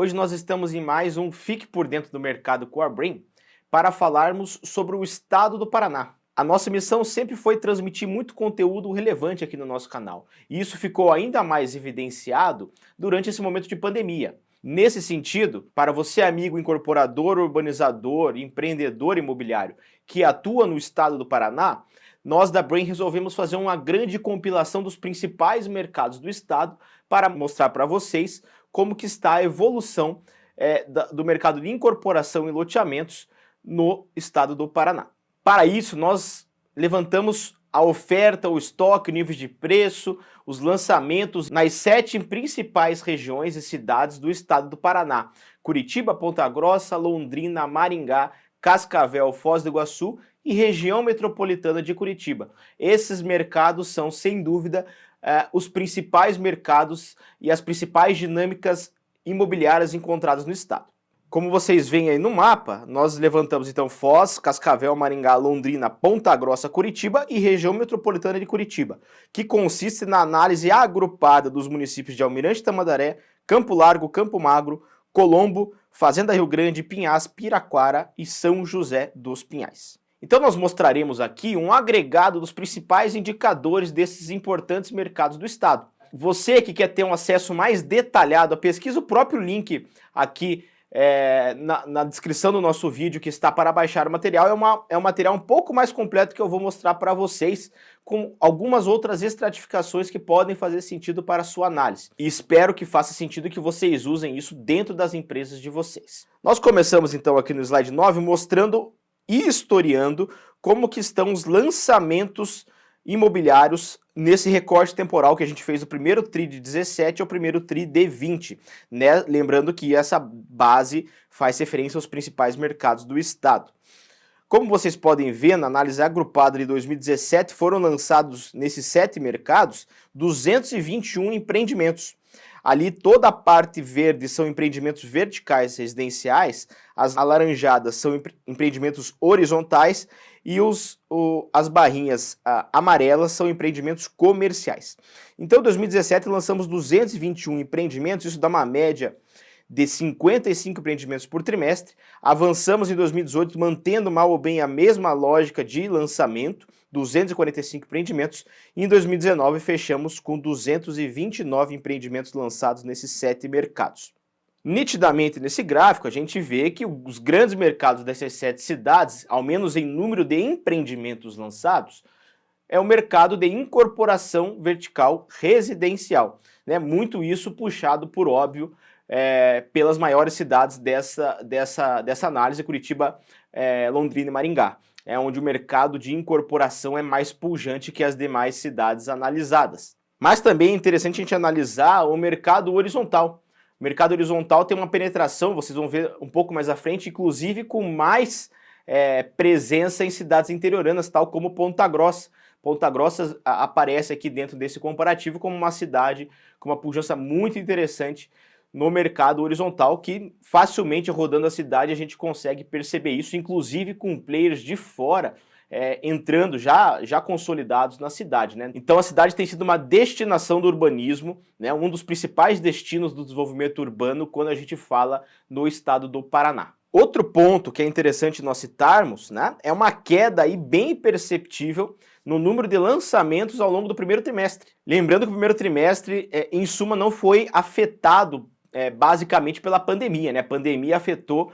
Hoje nós estamos em mais um Fique por Dentro do Mercado com a Brain para falarmos sobre o estado do Paraná. A nossa missão sempre foi transmitir muito conteúdo relevante aqui no nosso canal, e isso ficou ainda mais evidenciado durante esse momento de pandemia. Nesse sentido, para você amigo incorporador, urbanizador, empreendedor imobiliário que atua no estado do Paraná, nós da Brain resolvemos fazer uma grande compilação dos principais mercados do estado para mostrar para vocês como que está a evolução do mercado de incorporação e loteamentos no estado do Paraná. Para isso, nós levantamos a oferta, o estoque, níveis de preço, os lançamentos nas 7 principais regiões e cidades do estado do Paraná: Curitiba, Ponta Grossa, Londrina, Maringá, Cascavel, Foz do Iguaçu e região metropolitana de Curitiba. Esses mercados são, sem dúvida, os principais mercados e as principais dinâmicas imobiliárias encontradas no estado. Como vocês veem aí no mapa, nós levantamos então Foz, Cascavel, Maringá, Londrina, Ponta Grossa, Curitiba e região metropolitana de Curitiba, que consiste na análise agrupada dos municípios de Almirante Tamandaré, Campo Largo, Campo Magro, Colombo, Fazenda Rio Grande, Pinhais, Piraquara e São José dos Pinhais. Então nós mostraremos aqui um agregado dos principais indicadores desses importantes mercados do estado. Você que quer ter um acesso mais detalhado à pesquisa, o próprio link aqui na descrição do nosso vídeo que está para baixar o material é um material um pouco mais completo que eu vou mostrar para vocês, com algumas outras estratificações que podem fazer sentido para a sua análise. E espero que faça sentido que vocês usem isso dentro das empresas de vocês. Nós começamos então aqui no slide 9 mostrando e historiando como que estão os lançamentos imobiliários nesse recorte temporal que a gente fez do primeiro TRI de 17 ao primeiro TRI de 20, né? Lembrando que essa base faz referência aos principais mercados do estado. Como vocês podem ver, na análise agrupada de 2017, foram lançados nesses 7 mercados 221 empreendimentos. Ali toda a parte verde são empreendimentos verticais residenciais, as alaranjadas são empreendimentos horizontais e as barrinhas amarelas são empreendimentos comerciais. Então em 2017 lançamos 221 empreendimentos, isso dá uma média de 55 empreendimentos por trimestre. Avançamos em 2018 mantendo mal ou bem a mesma lógica de lançamento, 245 empreendimentos, e em 2019 fechamos com 229 empreendimentos lançados nesses 7 mercados. Nitidamente nesse gráfico a gente vê que os grandes mercados dessas 7 cidades, ao menos em número de empreendimentos lançados, é o mercado de incorporação vertical residencial, né? Muito isso puxado, por óbvio, pelas maiores cidades dessa análise, Curitiba, Londrina e Maringá, onde o mercado de incorporação é mais pujante que as demais cidades analisadas. Mas também é interessante a gente analisar o mercado horizontal. O mercado horizontal tem uma penetração, vocês vão ver um pouco mais à frente, inclusive com mais presença em cidades interioranas, tal como Ponta Grossa. Ponta Grossa aparece aqui dentro desse comparativo como uma cidade com uma pujança muito interessante no mercado horizontal, que facilmente rodando a cidade a gente consegue perceber isso, inclusive com players de fora entrando já consolidados na cidade, né? Então a cidade tem sido uma destinação do urbanismo, né? Um dos principais destinos do desenvolvimento urbano quando a gente fala no estado do Paraná. Outro ponto que é interessante nós citarmos, né, é uma queda aí bem perceptível no número de lançamentos ao longo do primeiro trimestre. Lembrando que o primeiro trimestre, em suma, não foi afetado basicamente pela pandemia, né? A pandemia afetou,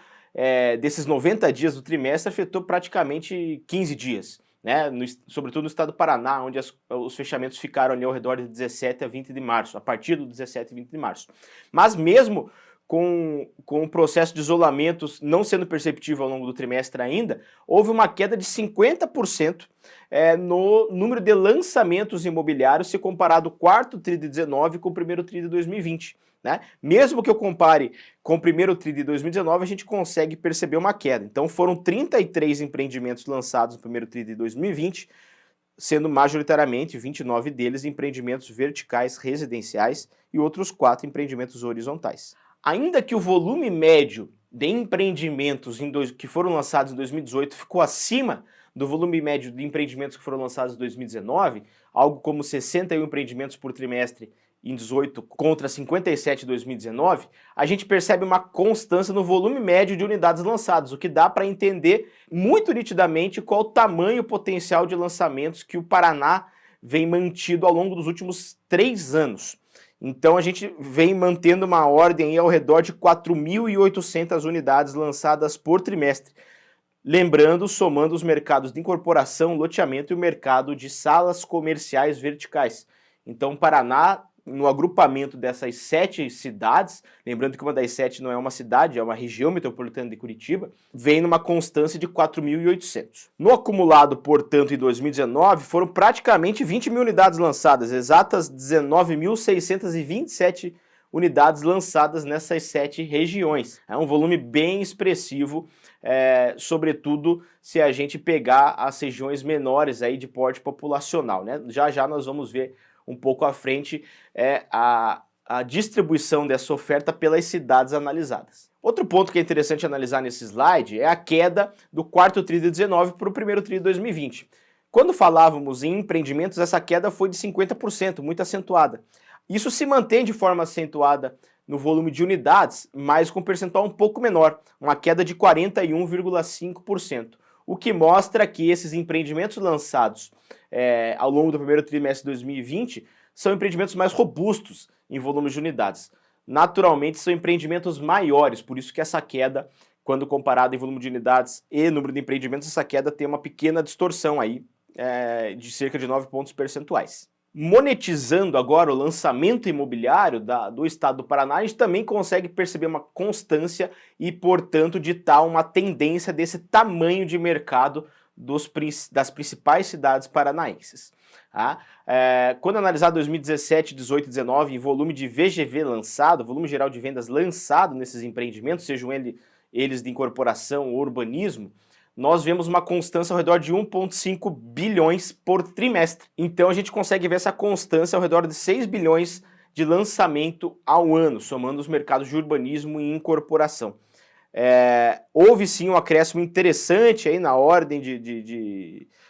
desses 90 dias do trimestre, afetou praticamente 15 dias, né? Sobretudo no estado do Paraná, onde os fechamentos ficaram ali ao redor de 17 a 20 de março, a partir do 17 e 20 de março. Mas mesmo com o processo de isolamento não sendo perceptível ao longo do trimestre ainda, houve uma queda de 50% no número de lançamentos imobiliários se comparado o quarto TRI de 19 com o primeiro TRI de 2020. Né? Mesmo que eu compare com o primeiro TRI de 2019, a gente consegue perceber uma queda. Então foram 33 empreendimentos lançados no primeiro TRI de 2020, sendo majoritariamente 29 deles empreendimentos verticais residenciais e outros 4 empreendimentos horizontais. Ainda que o volume médio de empreendimentos que foram lançados em 2018 ficou acima do volume médio de empreendimentos que foram lançados em 2019, algo como 61 empreendimentos por trimestre em 18 contra 57 em 2019, a gente percebe uma constância no volume médio de unidades lançadas, o que dá para entender muito nitidamente qual o tamanho potencial de lançamentos que o Paraná vem mantido ao longo dos últimos 3 anos. Então a gente vem mantendo uma ordem aí ao redor de 4.800 unidades lançadas por trimestre. Lembrando, somando os mercados de incorporação, loteamento e o mercado de salas comerciais verticais. Então, Paraná, no agrupamento dessas 7 cidades, lembrando que uma das 7 não é uma cidade, é uma região metropolitana de Curitiba, vem numa constância de 4.800. No acumulado, portanto, em 2019, foram praticamente 20 mil unidades lançadas, exatas 19.627 unidades lançadas nessas 7 regiões. É um volume bem expressivo, sobretudo se a gente pegar as regiões menores aí de porte populacional, né? Já já nós vamos ver um pouco à frente a distribuição dessa oferta pelas cidades analisadas. Outro ponto que é interessante analisar nesse slide é a queda do quarto TRI de 19 para o primeiro TRI de 2020. Quando falávamos em empreendimentos, essa queda foi de 50%, muito acentuada. Isso se mantém de forma acentuada no volume de unidades, mas com percentual um pouco menor, uma queda de 41,5%, o que mostra que esses empreendimentos lançados ao longo do primeiro trimestre de 2020 são empreendimentos mais robustos em volume de unidades. Naturalmente são empreendimentos maiores, por isso que essa queda, quando comparada em volume de unidades e número de empreendimentos, essa queda tem uma pequena distorção aí, de cerca de 9 pontos percentuais. Monetizando agora o lançamento imobiliário do estado do Paraná, a gente também consegue perceber uma constância e, portanto, ditar uma tendência desse tamanho de mercado das principais cidades paranaenses. Tá? Quando analisar 2017, 18 e 19 em volume de VGV lançado, volume geral de vendas lançado nesses empreendimentos, sejam eles de incorporação ou urbanismo, nós vemos uma constância ao redor de 1,5 bilhões por trimestre. Então a gente consegue ver essa constância ao redor de 6 bilhões de lançamento ao ano, somando os mercados de urbanismo e incorporação. Houve sim um acréscimo interessante aí na ordem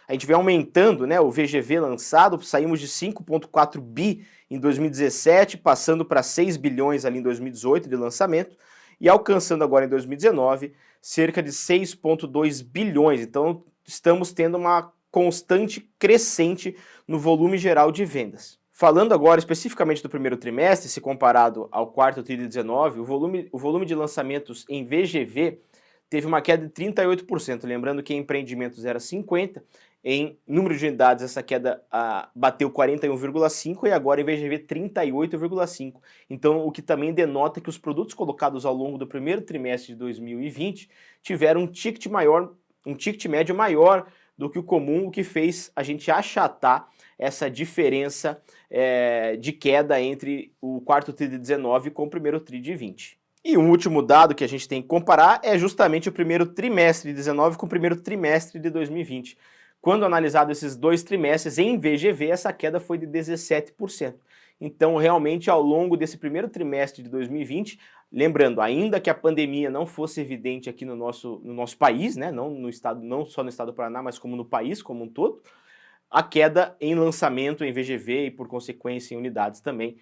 a gente vem aumentando, né, o VGV lançado, saímos de 5,4 bi em 2017, passando para 6 bilhões ali em 2018 de lançamento, e alcançando agora em 2019 cerca de 6,2 bilhões. Então estamos tendo uma constante crescente no volume geral de vendas. Falando agora especificamente do primeiro trimestre, se comparado ao quarto TRI de 19, o volume de lançamentos em VGV teve uma queda de 38%, lembrando que em empreendimentos era 50%, em número de unidades essa queda bateu 41,5% e agora em VGV 38,5%. Então o que também denota que os produtos colocados ao longo do primeiro trimestre de 2020 tiveram um ticket médio maior do que o comum, o que fez a gente achatar essa diferença de queda entre o quarto TRI de 19 com o primeiro TRI de 20. E um último dado que a gente tem que comparar é justamente o primeiro trimestre de 19 com o primeiro trimestre de 2020. Quando analisado esses 2 trimestres em VGV, essa queda foi de 17%. Então, realmente, ao longo desse primeiro trimestre de 2020, lembrando, ainda que a pandemia não fosse evidente aqui no nosso país, né, não só no estado do Paraná, mas como no país como um todo, a queda em lançamento em VGV e, por consequência, em unidades também,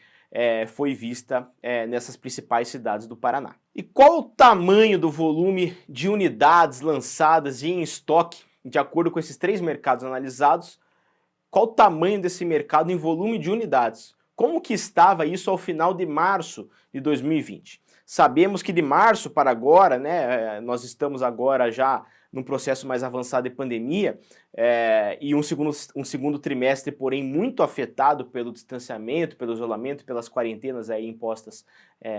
foi vista nessas principais cidades do Paraná. E qual o tamanho do volume de unidades lançadas e em estoque, de acordo com esses 3 mercados analisados? Qual o tamanho desse mercado em volume de unidades? Como que estava isso ao final de março de 2020? Sabemos que de março para agora, né, nós estamos agora já num processo mais avançado de pandemia, e um segundo trimestre, porém, muito afetado pelo distanciamento, pelo isolamento, pelas quarentenas aí impostas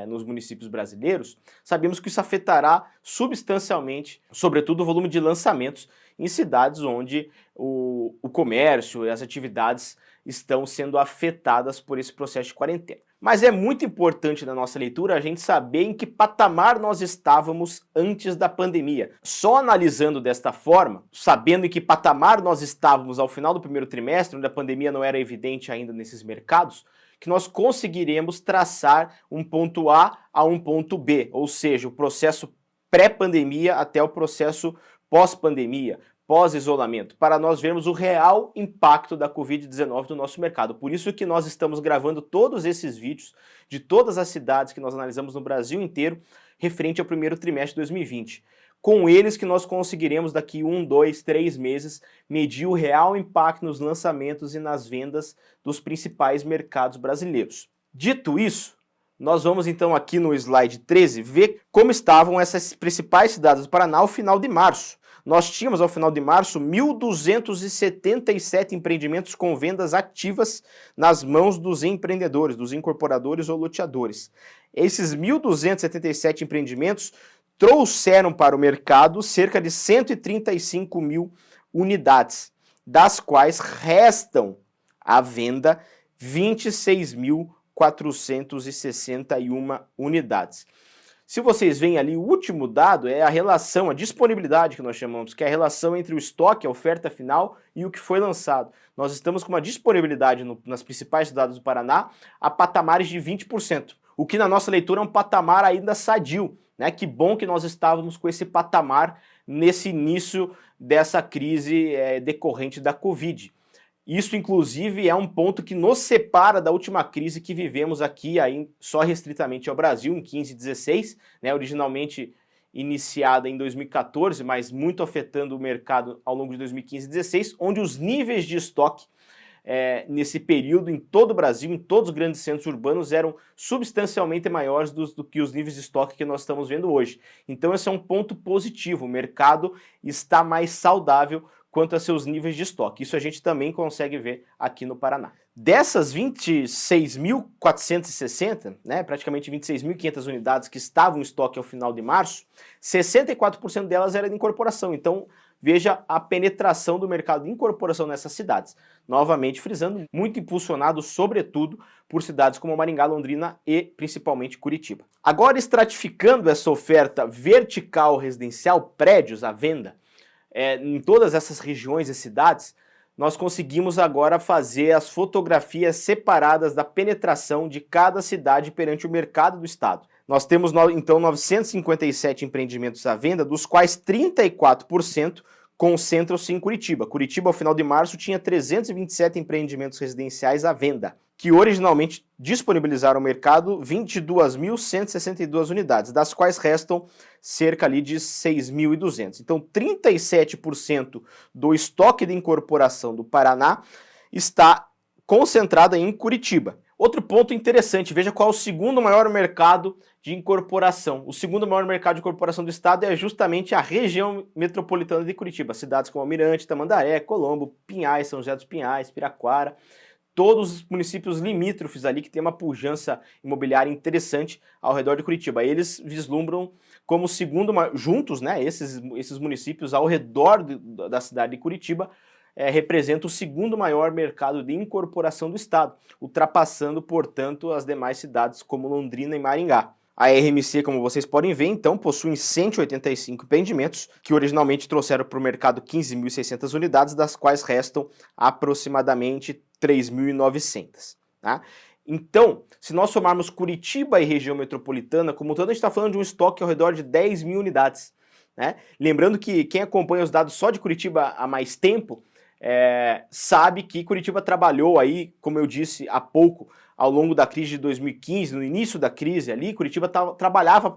nos municípios brasileiros. Sabemos que isso afetará substancialmente, sobretudo, o volume de lançamentos em cidades onde o comércio e as atividades estão sendo afetadas por esse processo de quarentena. Mas é muito importante na nossa leitura a gente saber em que patamar nós estávamos antes da pandemia. Só analisando desta forma, sabendo em que patamar nós estávamos ao final do primeiro trimestre, onde a pandemia não era evidente ainda nesses mercados, que nós conseguiremos traçar um ponto A a um ponto B, ou seja, o processo pré-pandemia até o processo pós-pandemia, pós-isolamento, para nós vermos o real impacto da Covid-19 no nosso mercado. Por isso que nós estamos gravando todos esses vídeos de todas as cidades que nós analisamos no Brasil inteiro, referente ao primeiro trimestre de 2020. Com eles que nós conseguiremos daqui 1, 2, 3 meses medir o real impacto nos lançamentos e nas vendas dos principais mercados brasileiros. Dito isso, nós vamos então aqui no slide 13 ver como estavam essas principais cidades do Paraná ao final de março. Nós tínhamos ao final de março 1.277 empreendimentos com vendas ativas nas mãos dos empreendedores, dos incorporadores ou loteadores. Esses 1.277 empreendimentos trouxeram para o mercado cerca de 135 mil unidades, das quais restam à venda 26.461 unidades. Se vocês veem ali, o último dado é a relação, a disponibilidade que nós chamamos, que é a relação entre o estoque, a oferta final e o que foi lançado. Nós estamos com uma disponibilidade nas principais cidades do Paraná a patamares de 20%, o que na nossa leitura é um patamar ainda sadio, né? Que bom que nós estávamos com esse patamar nesse início dessa crise decorrente da Covid. Isso, inclusive, é um ponto que nos separa da última crise que vivemos aqui, aí, só restritamente ao Brasil, em 15 e 16, né, originalmente iniciada em 2014, mas muito afetando o mercado ao longo de 2015 e 16, onde os níveis de estoque nesse período em todo o Brasil, em todos os grandes centros urbanos, eram substancialmente maiores do que os níveis de estoque que nós estamos vendo hoje. Então esse é um ponto positivo, o mercado está mais saudável quanto a seus níveis de estoque. Isso a gente também consegue ver aqui no Paraná. Dessas 26.460, né, praticamente 26.500 unidades que estavam em estoque ao final de março, 64% delas eram de incorporação. Então, veja a penetração do mercado de incorporação nessas cidades. Novamente frisando, muito impulsionado, sobretudo, por cidades como Maringá, Londrina e principalmente Curitiba. Agora, estratificando essa oferta vertical residencial, prédios à venda, em todas essas regiões e cidades, nós conseguimos agora fazer as fotografias separadas da penetração de cada cidade perante o mercado do estado. Nós temos então 957 empreendimentos à venda, dos quais 34% concentram-se em Curitiba. Curitiba, ao final de março, tinha 327 empreendimentos residenciais à venda, que originalmente disponibilizaram ao mercado 22.162 unidades, das quais restam cerca ali de 6.200. Então, 37% do estoque de incorporação do Paraná está concentrado em Curitiba. Outro ponto interessante, veja qual é o segundo maior mercado de incorporação. O segundo maior mercado de incorporação do estado é justamente a região metropolitana de Curitiba. Cidades como Almirante, Tamandaré, Colombo, Pinhais, São José dos Pinhais, Piraquara, todos os municípios limítrofes ali que tem uma pujança imobiliária interessante ao redor de Curitiba. Eles vislumbram como segundo, juntos, né, esses municípios ao redor da cidade de Curitiba, representa o segundo maior mercado de incorporação do estado, ultrapassando, portanto, as demais cidades como Londrina e Maringá. A RMC, como vocês podem ver, então, possui 185 empreendimentos, que originalmente trouxeram para o mercado 15.600 unidades, das quais restam aproximadamente 3.900. Tá? Então, se nós somarmos Curitiba e região metropolitana, como todo, a gente está falando de um estoque ao redor de 10 mil unidades. Né? Lembrando que quem acompanha os dados só de Curitiba há mais tempo, sabe que Curitiba trabalhou aí, como eu disse há pouco, ao longo da crise de 2015, no início da crise ali, Curitiba trabalhava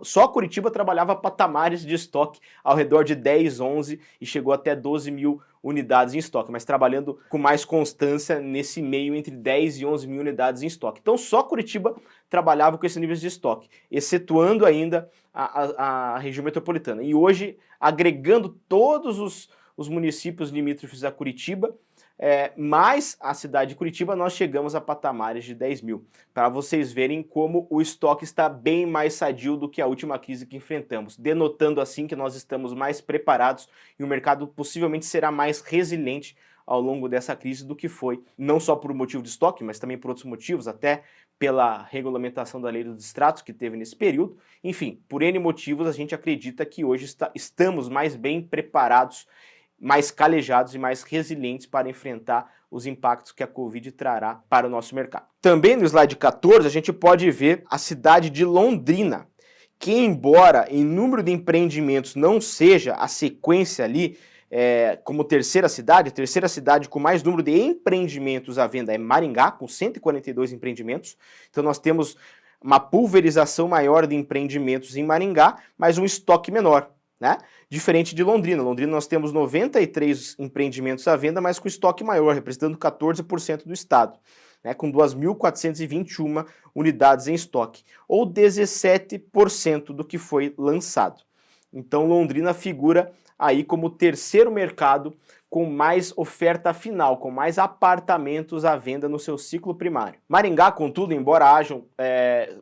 patamares de estoque ao redor de 10, 11 e chegou até 12 mil unidades em estoque, mas trabalhando com mais constância nesse meio entre 10 e 11 mil unidades em estoque. Então só Curitiba trabalhava com esses níveis de estoque, excetuando ainda a região metropolitana. E hoje, agregando todos os municípios limítrofes a Curitiba, mais a cidade de Curitiba, nós chegamos a patamares de 10 mil, para vocês verem como o estoque está bem mais sadio do que a última crise que enfrentamos, denotando assim que nós estamos mais preparados e o mercado possivelmente será mais resiliente ao longo dessa crise do que foi, não só por motivo de estoque, mas também por outros motivos, até pela regulamentação da lei dos distratos que teve nesse período. Enfim, por N motivos, a gente acredita que hoje estamos mais bem preparados, mais calejados e mais resilientes para enfrentar os impactos que a Covid trará para o nosso mercado. Também no slide 14 a gente pode ver a cidade de Londrina, que embora em número de empreendimentos não seja a sequência ali como terceira cidade. A terceira cidade com mais número de empreendimentos à venda é Maringá, com 142 empreendimentos. Então nós temos uma pulverização maior de empreendimentos em Maringá, mas um estoque menor, né? Diferente de Londrina. Londrina nós temos 93 empreendimentos à venda, mas com estoque maior, representando 14% do estado, né? Com 2.421 unidades em estoque, ou 17% do que foi lançado. Então Londrina figura aí como o terceiro mercado com mais oferta final, com mais apartamentos à venda no seu ciclo primário. Maringá, contudo, embora hajam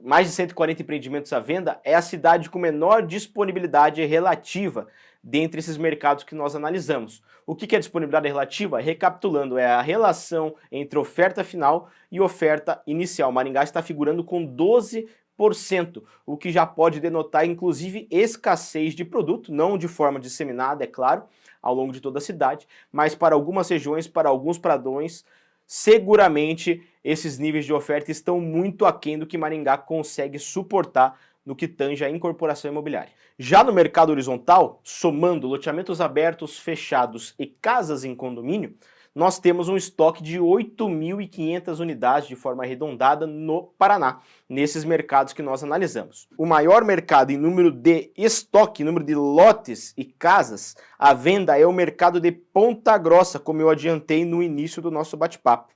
mais de 140 empreendimentos à venda, é a cidade com menor disponibilidade relativa dentre esses mercados que nós analisamos. O que é disponibilidade relativa? Recapitulando, é a relação entre oferta final e oferta inicial. Maringá está figurando com 12%, o que já pode denotar, inclusive, escassez de produto, não de forma disseminada, é claro, ao longo de toda a cidade, mas para algumas regiões, para alguns pradões, seguramente esses níveis de oferta estão muito aquém do que Maringá consegue suportar no que tange a incorporação imobiliária. Já no mercado horizontal, somando loteamentos abertos, fechados e casas em condomínio, nós temos um estoque de 8.500 unidades de forma arredondada no Paraná, nesses mercados que nós analisamos. O maior mercado em número de estoque, número de lotes e casas à venda é o mercado de Ponta Grossa, como eu adiantei no início do nosso bate-papo.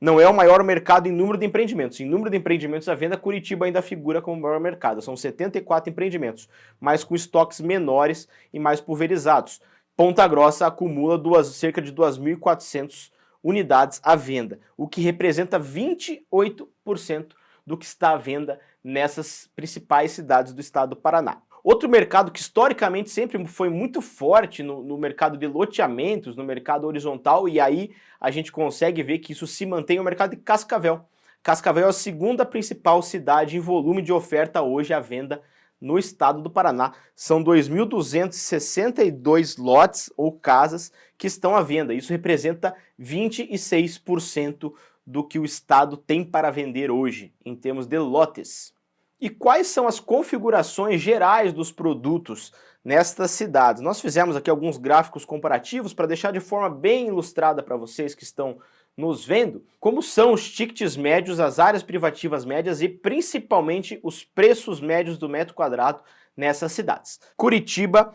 Não é o maior mercado em número de empreendimentos. Em número de empreendimentos à venda, Curitiba ainda figura como o maior mercado. São 74 empreendimentos, mas com estoques menores e mais pulverizados. Ponta Grossa acumula cerca de 2.400 unidades à venda, o que representa 28% do que está à venda nessas principais cidades do estado do Paraná. Outro mercado que historicamente sempre foi muito forte no mercado de loteamentos, no mercado horizontal, e aí a gente consegue ver que isso se mantém, é o mercado de Cascavel. Cascavel é a segunda principal cidade em volume de oferta hoje à venda no estado do Paraná. São 2.262 lotes ou casas que estão à venda. Isso representa 26% do que o estado tem para vender hoje, em termos de lotes. E quais são as configurações gerais dos produtos nestas cidades? Nós fizemos aqui alguns gráficos comparativos para deixar de forma bem ilustrada para vocês que estão nos vendo, como são os tickets médios, as áreas privativas médias e principalmente os preços médios do metro quadrado nessas cidades. Curitiba,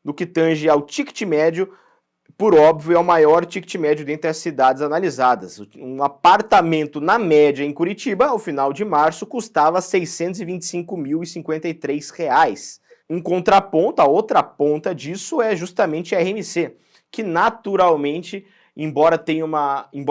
no que tange ao ticket médio, por óbvio, é o maior ticket médio dentre as cidades analisadas. Um apartamento, na média, em Curitiba, ao final de março, custava R$ 625.053. Em contraponto, a outra ponta disso é justamente a RMC, que naturalmente, embora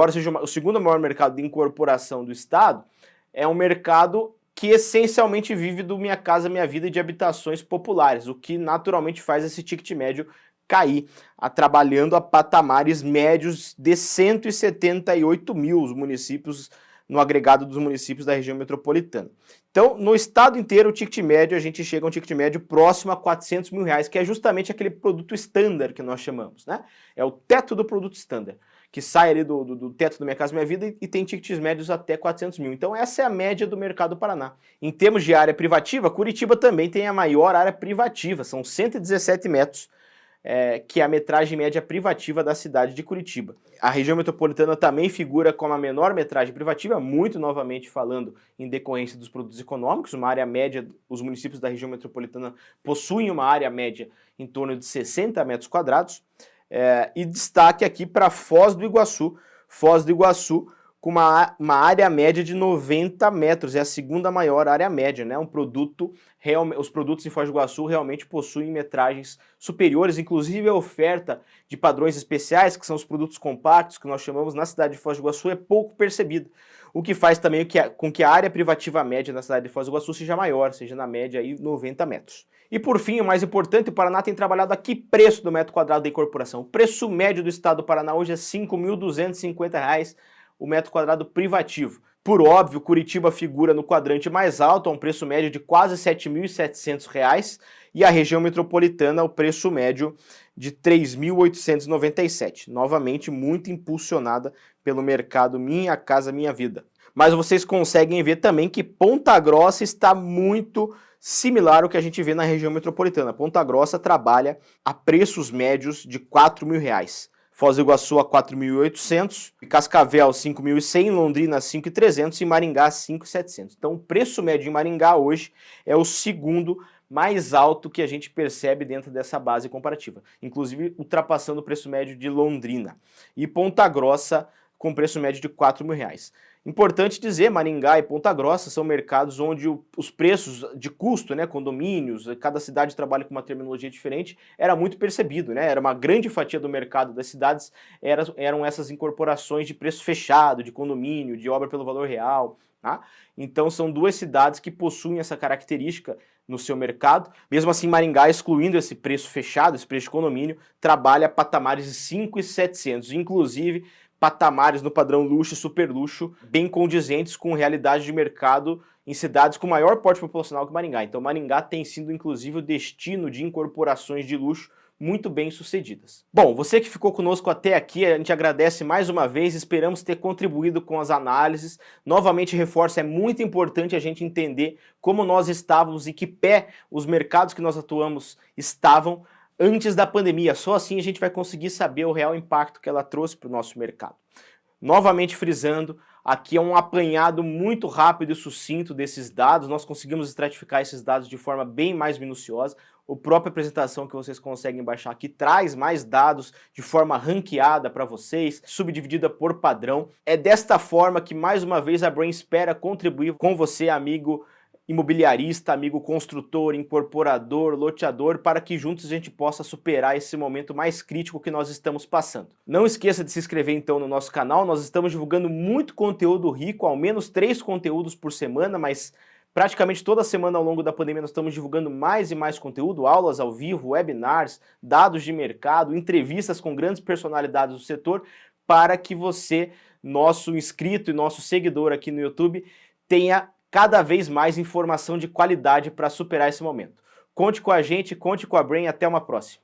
seja o segundo maior mercado de incorporação do estado, é um mercado que essencialmente vive do Minha Casa Minha Vida e de habitações populares, o que naturalmente faz esse ticket médio cair, trabalhando a patamares médios de 178 mil os municípios, no agregado dos municípios da região metropolitana. Então, no estado inteiro, o ticket médio, a gente chega a um ticket médio próximo a R$400 mil, que é justamente aquele produto standard que nós chamamos, né? É o teto do produto standard, que sai ali do teto do Minha Casa Minha Vida e tem tickets médios até 400 mil. Então essa é a média do mercado do Paraná. Em termos de área privativa, Curitiba também tem a maior área privativa, são 117 metros, que é a metragem média privativa da cidade de Curitiba. A região metropolitana também figura como a menor metragem privativa, muito novamente falando em decorrência dos produtos econômicos. Uma área média, os municípios da região metropolitana possuem uma área média em torno de 60 metros quadrados. E destaque aqui para Foz do Iguaçu. Foz do Iguaçu com uma área média de 90 metros, é a segunda maior área média, né? Os produtos em Foz do Iguaçu realmente possuem metragens superiores, inclusive a oferta de padrões especiais, que são os produtos compactos, que nós chamamos na cidade de Foz do Iguaçu, é pouco percebida, o que faz também com que a área privativa média na cidade de Foz do Iguaçu seja maior, seja na média aí 90 metros. E por fim, o mais importante, o Paraná tem trabalhado a que preço do metro quadrado da incorporação? O preço médio do estado do Paraná hoje é R$ 5.250 o metro quadrado privativo. Por óbvio, Curitiba figura no quadrante mais alto, a um preço médio de quase R$ 7.700, e a região metropolitana, o preço médio de R$ 3.897. Novamente, muito impulsionada pelo mercado Minha Casa Minha Vida. Mas vocês conseguem ver também que Ponta Grossa está muito similar ao que a gente vê na região metropolitana. Ponta Grossa trabalha a preços médios de R$ 4.000. Foz do Iguaçu a 4.800, Cascavel 5.100, Londrina 5.300 e Maringá 5.700. Então o preço médio em Maringá hoje é o segundo mais alto que a gente percebe dentro dessa base comparativa, inclusive ultrapassando o preço médio de Londrina. E Ponta Grossa com preço médio de R$ 4.000. Importante dizer, Maringá e Ponta Grossa são mercados onde os preços de custo, né, condomínios, cada cidade trabalha com uma terminologia diferente, era muito percebido, né? Era uma grande fatia do mercado das cidades, eram essas incorporações de preço fechado, de condomínio, de obra pelo valor real, tá? Então são duas cidades que possuem essa característica no seu mercado. Mesmo assim, Maringá, excluindo esse preço fechado, esse preço de condomínio, trabalha patamares de 5.700, inclusive patamares no padrão luxo e super luxo, bem condizentes com realidade de mercado em cidades com maior porte populacional que Maringá. Então Maringá tem sido inclusive o destino de incorporações de luxo muito bem sucedidas. Bom, você que ficou conosco até aqui, a gente agradece mais uma vez, esperamos ter contribuído com as análises. Novamente reforço, é muito importante a gente entender como nós estávamos e que pé os mercados que nós atuamos estavam antes da pandemia. Só assim a gente vai conseguir saber o real impacto que ela trouxe para o nosso mercado. Novamente frisando, aqui é um apanhado muito rápido e sucinto desses dados, nós conseguimos estratificar esses dados de forma bem mais minuciosa. A própria apresentação que vocês conseguem baixar aqui traz mais dados de forma ranqueada para vocês, subdividida por padrão. É desta forma que, mais uma vez, a Brain espera contribuir com você, amigo imobiliarista, amigo construtor, incorporador, loteador, para que juntos a gente possa superar esse momento mais crítico que nós estamos passando. Não esqueça de se inscrever então no nosso canal, nós estamos divulgando muito conteúdo rico, ao menos 3 conteúdos por semana, mas praticamente toda semana ao longo da pandemia nós estamos divulgando mais e mais conteúdo, aulas ao vivo, webinars, dados de mercado, entrevistas com grandes personalidades do setor, para que você, nosso inscrito e nosso seguidor aqui no YouTube, tenha cada vez mais informação de qualidade para superar esse momento. Conte com a gente, conte com a Brain, até uma próxima.